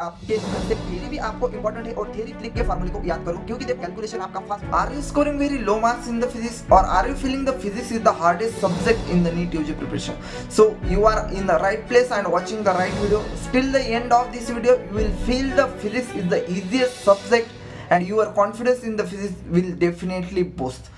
आपके concept theory भी आपको इंपॉर्टेंट है और थ्योरी ट्रिक के फार्मूले को याद करो क्योंकि देखो कैलकुलेशन आपका fast. Are you scoring very low marks in the physics और are you feeling the physics is the hardest subject in the NEET UG preparation? So you are in the right place and watching the right video. Till the end of this video you will feel the physics is the easiest subject and your confidence in the physics will definitely boost.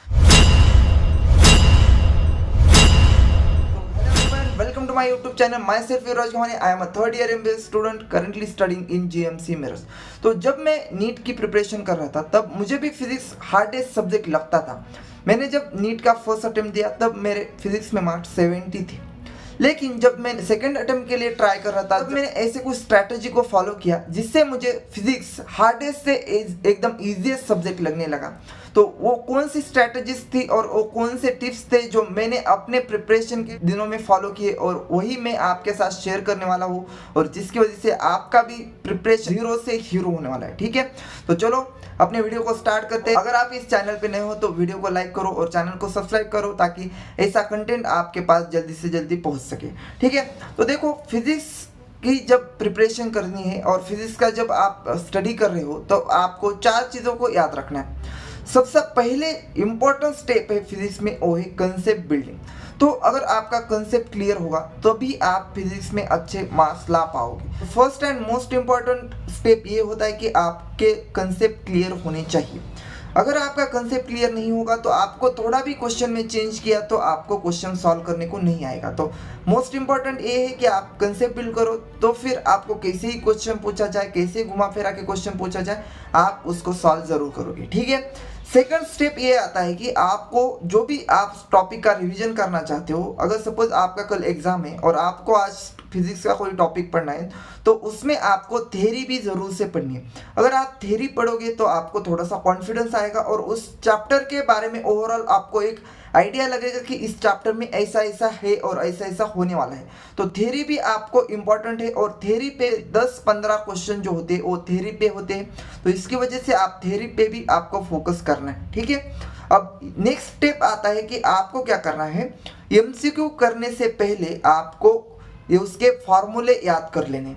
Welcome to my YouTube channel. Myself Viraj Ghamani. I am a third year MBA student currently studying in GMC Mirrors. तो जब मैं NEET की preparation कर रहा था तब मुझे भी फिजिक्स हार्डेस्ट सब्जेक्ट लगता था. मैंने जब नीट का फर्स्ट अटेम्प्ट दिया तब मेरे फिजिक्स में मार्क्स 70 थे. लेकिन जब मैं सेकंड अटेम्प्ट के लिए ट्राई कर रहा था तब मैंने ऐसे कुछ स्ट्रैटेजी को फॉलो किया जिससे मुझे फिजिक्स हार्डेस्ट से एकदम इजीएस्ट सब्जेक्ट लगने लगा. तो वो कौन सी स्ट्रैटेजीज थी और वो कौन से टिप्स थे जो मैंने अपने प्रिपरेशन के दिनों में फॉलो किए और वही मैं आपके साथ शेयर करने वाला हूँ और जिसकी वजह से आपका भी प्रिपरेशन हीरो से हीरो होने वाला है. ठीक है, तो चलो अपने वीडियो को स्टार्ट करते हैं. अगर आप इस चैनल पे नए हो तो वीडियो को लाइक करो और चैनल को सब्सक्राइब करो ताकि ऐसा कंटेंट आपके पास जल्दी से जल्दी पहुंच सके. ठीक है, तो देखो फिजिक्स की जब प्रिपरेशन करनी है और फिजिक्स का जब आप स्टडी कर रहे हो तो आपको 4 चीज़ों को याद रखना है. सबसे पहले इंपॉर्टेंट स्टेप है फिजिक्स में वो है कंसेप्ट बिल्डिंग. तो अगर आपका कंसेप्ट क्लियर होगा तो भी आप फिजिक्स में अच्छे मार्क्स ला पाओगे. First and most important step ये होता है कि आपके कंसेप्ट क्लियर होने चाहिए. अगर आपका कंसेप्ट क्लियर नहीं होगा तो आपको थोड़ा भी क्वेश्चन में चेंज किया तो आपको क्वेश्चन सॉल्व करने को नहीं आएगा. तो मोस्ट इंपॉर्टेंट ये है कि आप कंसेप्ट बिल्ड करो तो फिर आपको कैसे ही क्वेश्चन पूछा जाए, कैसे घुमा फिरा के क्वेश्चन पूछा जाए, आप उसको सॉल्व जरूर करोगे. ठीक है, सेकंड स्टेप ये आता है कि आपको जो भी आप टॉपिक का रिवीजन करना चाहते हो, अगर सपोज आपका कल एग्जाम है और आपको आज फिजिक्स का कोई टॉपिक पढ़ना है तो उसमें आपको थ्योरी भी जरूर से पढ़नी है. अगर आप थ्योरी पढ़ोगे तो आपको थोड़ा सा कॉन्फिडेंस आएगा और उस चैप्टर के बारे में ओवरऑल आपको एक आइडिया लगेगा कि इस चैप्टर में ऐसा ऐसा है और ऐसा ऐसा होने वाला है. तो थ्योरी भी आपको इम्पॉर्टेंट है और थ्योरी पे 10-15 क्वेश्चन जो होते हैं वो थ्योरी पे होते हैं. तो इसकी वजह से आप थ्योरी पे भी आपको फोकस करना है. ठीक है, अब नेक्स्ट स्टेप आता है कि आपको क्या करना है. एमसीक्यू करने से पहले आपको ये उसके फार्मूले याद कर लेने.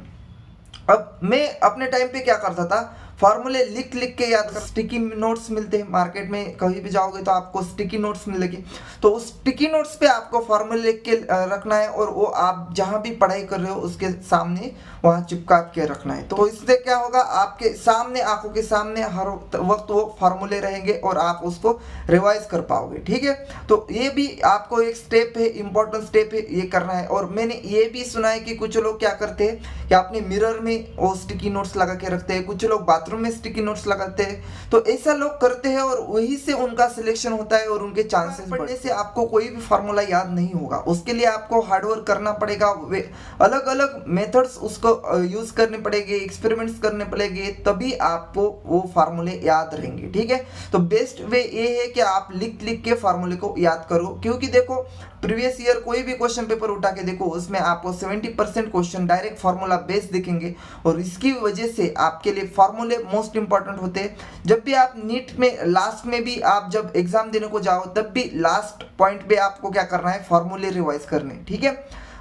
अब मैं अपने टाइम पे क्या करता था, फार्मूले लिख लिख के याद कर. स्टिकी नोट्स मिलते हैं मार्केट में, कहीं भी जाओगे तो आपको स्टिकी नोट्स मिलेगी. तो उस स्टिकी नोट्स पे आपको फार्मूले लिख के रखना है और वो आप जहाँ भी पढ़ाई कर रहे हो उसके सामने वहाँ चिपका के रखना है. तो इससे क्या होगा, आपके सामने आंखों के सामने हर वक्त वो फार्मूले रहेंगे और आप उसको रिवाइज कर पाओगे. ठीक है, तो ये भी आपको एक स्टेप है, इंपॉर्टेंट स्टेप है, ये करना है. और मैंने ये भी सुना है कि कुछ लोग क्या करते हैं कि अपने मिरर में वो स्टिकी नोट्स लगा के रखते हैं, कुछ लोग बाथरूम में स्टिकी नोट्स लगाते हैं. तो ऐसा लोग करते हैं और वही से उनका सिलेक्शन होता है और उनके चांसेस बढ़ने से आपको कोई भी फार्मूला याद नहीं होगा. उसके लिए आपको हार्डवर्क करना पड़ेगा, अलग अलग मेथड्स उसको यूज करने पड़ेंगे, एक्सपेरिमेंट्स करने पड़ेंगे, तभी आपको वो फार्मूले याद रहेंगे. ठीक है, तो बेस्ट वे ये है कि आप लिख लिख के फार्मूले को याद करो. क्योंकि देखो प्रीवियस ईयर कोई भी क्वेश्चन पेपर उठा के देखो उसमें आपको 70% क्वेश्चन डायरेक्ट फार्मूला बेस दिखेंगे और इसकी वजह से आपके लिए फार्मूले मोस्ट इंपॉर्टेंट होते हैं. जब भी आप नीट में लास्ट में भी आप जब एग्जाम देने को जाओ तब भी लास्ट पॉइंट पे आपको क्या करना है, फार्मूले रिवाइज करने. ठीक है,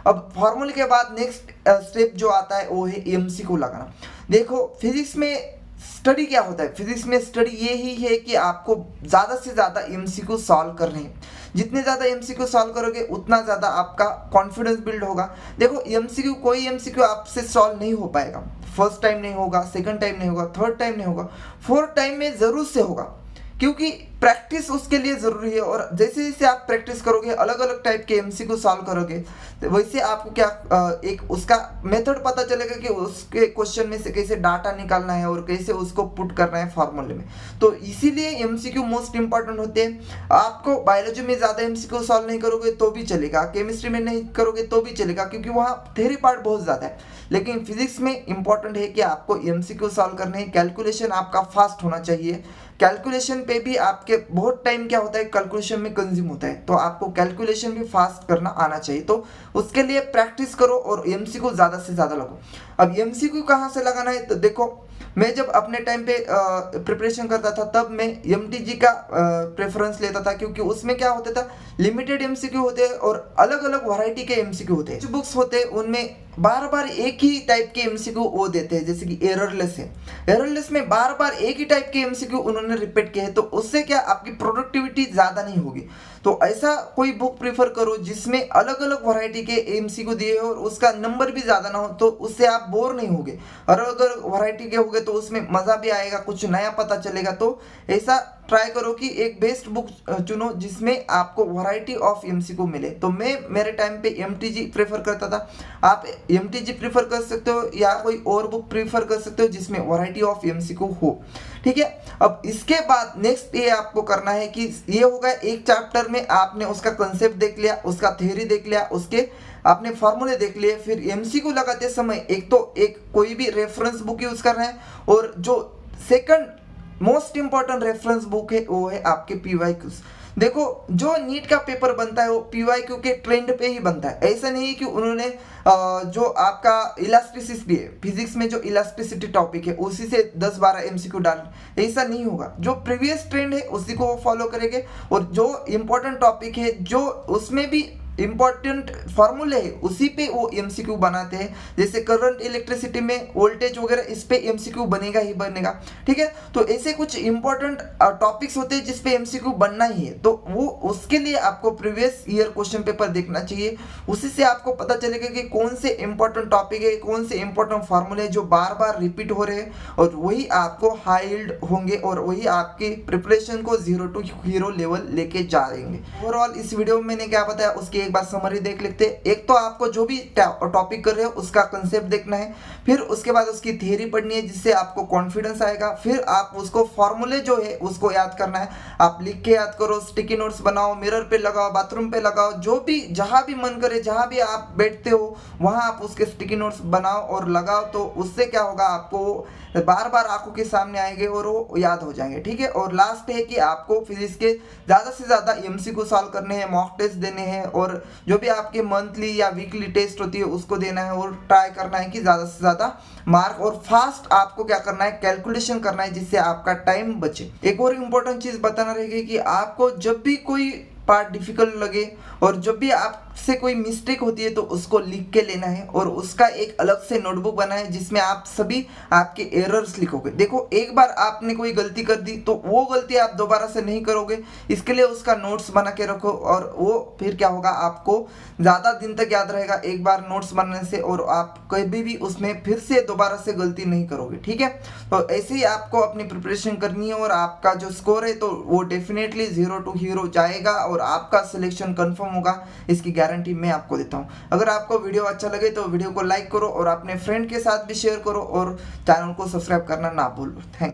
अब फार्मूले के बाद नेक्स्ट स्टेप जो आता है वो है एमसीक्यू लगाना. देखो फिजिक्स में स्टडी क्या होता है, फिजिक्स में स्टडी ये ही है कि आपको ज़्यादा से ज़्यादा एमसीक्यू सॉल्व करने हैं. जितने ज़्यादा एमसीक्यू सॉल्व करोगे उतना ज़्यादा आपका कॉन्फिडेंस बिल्ड होगा. देखो एमसीक्यू कोई एमसीक्यू आपसे सॉल्व नहीं हो पाएगा. फर्स्ट टाइम नहीं होगा, सेकंड टाइम नहीं होगा, थर्ड टाइम नहीं होगा, फोर्थ टाइम में ज़रूर से होगा क्योंकि प्रैक्टिस उसके लिए ज़रूरी है. और जैसे जैसे आप प्रैक्टिस करोगे, अलग अलग टाइप के एमसीक्यू सॉल्व करोगे, तो वैसे आपको क्या एक उसका मेथड पता चलेगा कि उसके क्वेश्चन में से कैसे डाटा निकालना है और कैसे उसको पुट करना है फार्मूले में. तो इसीलिए एमसीक्यू मोस्ट इंपॉर्टेंट होते हैं. आपको बायोलॉजी में ज़्यादा एमसीक्यू सॉल्व नहीं करोगे तो भी चलेगा, केमिस्ट्री में नहीं करोगे तो भी चलेगा क्योंकि वहाँ थ्योरी पार्ट बहुत ज़्यादा है. लेकिन फिजिक्स में इंपॉर्टेंट है कि आपको एमसीक्यू सॉल्व करने हैं. कैलकुलेशन आपका फास्ट होना चाहिए. कैलकुलेशन पे भी आपके बहुत टाइम क्या होता है, कैलकुलेशन में कंज्यूम होता है. तो आपको कैलकुलेशन भी फास्ट करना आना चाहिए. तो उसके लिए प्रैक्टिस करो और एमसीक्यू ज़्यादा से ज़्यादा लगो. अब एमसीक्यू कहाँ से लगाना है, तो देखो मैं जब अपने टाइम पे प्रिपरेशन करता था तब मैं एमटीजी का प्रेफरेंस लेता था क्योंकि उसमें क्या होता था, लिमिटेड एमसीक्यू होते हैं और अलग अलग वैरायटी के एमसीक्यू होते हैं. जो बुक्स होते हैं उनमें बार बार एक ही टाइप के एमसीक्यू वो देते हैं, जैसे कि एररलेस है, एररलेस में बार बार एक ही टाइप के एमसीक्यू उन्होंने रिपीट किए हैं, तो उससे क्या आपकी प्रोडक्टिविटी ज़्यादा नहीं होगी। तो ऐसा कोई बुक प्रीफर करो जिसमें अलग अलग वैरायटी के एमसीक्यू दिए हो और उसका नंबर भी ज़्यादा ना हो, तो उससे आप बोर नहीं होगे। और अगर वैरायटी के होगे तो उसमें मज़ा भी आएगा, कुछ नया पता चलेगा। तो ऐसा ट्राई करो कि एक बेस्ट बुक चुनो जिसमें आपको वैरायटी ऑफ एमसीक्यू मिले। तो मैं मेरे टाइम पे एमटीजी प्रेफर करता था, आप एमटीजी प्रेफर कर सकते हो या कोई और बुक प्रेफर कर सकते हो जिसमें वैरायटी ऑफ एमसीक्यू हो। ठीक है, अब इसके बाद नेक्स्ट ये आपको करना है कि ये होगा एक चैप्टर में आपने उसका कंसेप्ट देख लिया, उसका थ्योरी देख लिया, उसके आपने फॉर्मूले देख लिए। फिर एमसीक्यू लगाते समय एक तो एक कोई भी रेफरेंस बुक यूज करना है, और जो second most important reference book है वो है आपके पीवाईक्यूज। देखो जो नीट का पेपर बनता है वो पीवाईक्यू के ट्रेंड पे ही बनता है। ऐसा नहीं कि उन्होंने जो आपका इलास्टिसिटी है, फिजिक्स में जो इलास्टिसिटी टॉपिक है उसी से 10-12 एमसीक्यू डाल, ऐसा नहीं होगा। जो प्रीवियस ट्रेंड है उसी को वो फॉलो करेंगे, और जो इंपॉर्टेंट टॉपिक है जो उसमें भी इंपॉर्टेंट फॉर्मूले है उसी पे वो एमसीक्यू बनाते हैं। जैसे करंट इलेक्ट्रिसिटी में वोल्टेज वगैरह, इस पे एमसीक्यू बनेगा ही बनेगा। ठीक है, तो ऐसे कुछ इंपॉर्टेंट टॉपिक्स होते हैं जिस पे एमसीक्यू बनना ही है, तो वो उसके लिए आपको प्रीवियस ईयर क्वेश्चन पेपर देखना चाहिए। उसी से आपको पता चलेगा कि कौन से इंपॉर्टेंट टॉपिक है, कौन से इंपॉर्टेंट फॉर्मूले जो बार बार रिपीट हो रहे हैं, और वही आपको हाई यील्ड होंगे और वही आपकी प्रिपरेशन को 0 to हीरो लेवल लेके जा देंगे। ओवरऑल इस वीडियो में मैंने क्या बताया उसकी एक बार समरी देख लेते हैं। एक तो आपको जो भी टॉपिक कर रहे हो उसका कंसेप्ट देखना है, फिर उसके बाद उसकी थियरी पढ़नी है जिससे आपको कॉन्फिडेंस आएगा, फिर आप उसको फॉर्मूले जो है उसको याद करना है। आप लिख के याद करो, स्टिकी नोट्स बनाओ, मिरर पे लगाओ, बाथरूम पे लगाओ, जो भी जहां भी मन करे, जहां भी आप बैठते हो वहां आप उसके स्टिकी नोट्स बनाओ और लगाओ। तो उससे क्या होगा, आपको बार बार आंखों के सामने आएंगे और वो याद हो जाएंगे। ठीक है, और लास्ट है कि आपको फिजिक्स के ज़्यादा से ज़्यादा एमसीक्यू सॉल्व करने हैं, मॉक टेस्ट देने हैं, और जो भी आपके मंथली या वीकली टेस्ट होती है उसको देना है, और ट्राई करना है कि ज़्यादा से ज़्यादा मार्क, और फास्ट आपको क्या करना है, कैलकुलेशन करना है जिससे आपका टाइम बचे। एक और इम्पोर्टेंट चीज़ बताना रहेगी कि आपको जब भी कोई पार्ट डिफिकल्ट लगे और जब भी आपसे कोई मिस्टेक होती है तो उसको लिख के लेना है, और उसका एक अलग से नोटबुक बनाए जिसमें आप सभी आपके एरर्स लिखोगे। देखो एक बार आपने कोई गलती कर दी तो वो गलती आप दोबारा से नहीं करोगे, इसके लिए उसका नोट्स बना के रखो, और वो फिर क्या होगा, आपको ज़्यादा दिन तक याद रहेगा एक बार नोट्स बनाने से, और आप कभी भी उसमें फिर से दोबारा से गलती नहीं करोगे। ठीक है, तो ऐसे ही आपको अपनी प्रिपरेशन करनी है, और आपका जो स्कोर है तो वो डेफिनेटली 0 to हीरो जाएगा, और आपका सिलेक्शन कंफर्म होगा, इसकी गारंटी मैं आपको देता हूं। अगर आपको वीडियो अच्छा लगे तो वीडियो को लाइक करो और अपने फ्रेंड के साथ भी शेयर करो, और चैनल को सब्सक्राइब करना ना भूलो। थैंक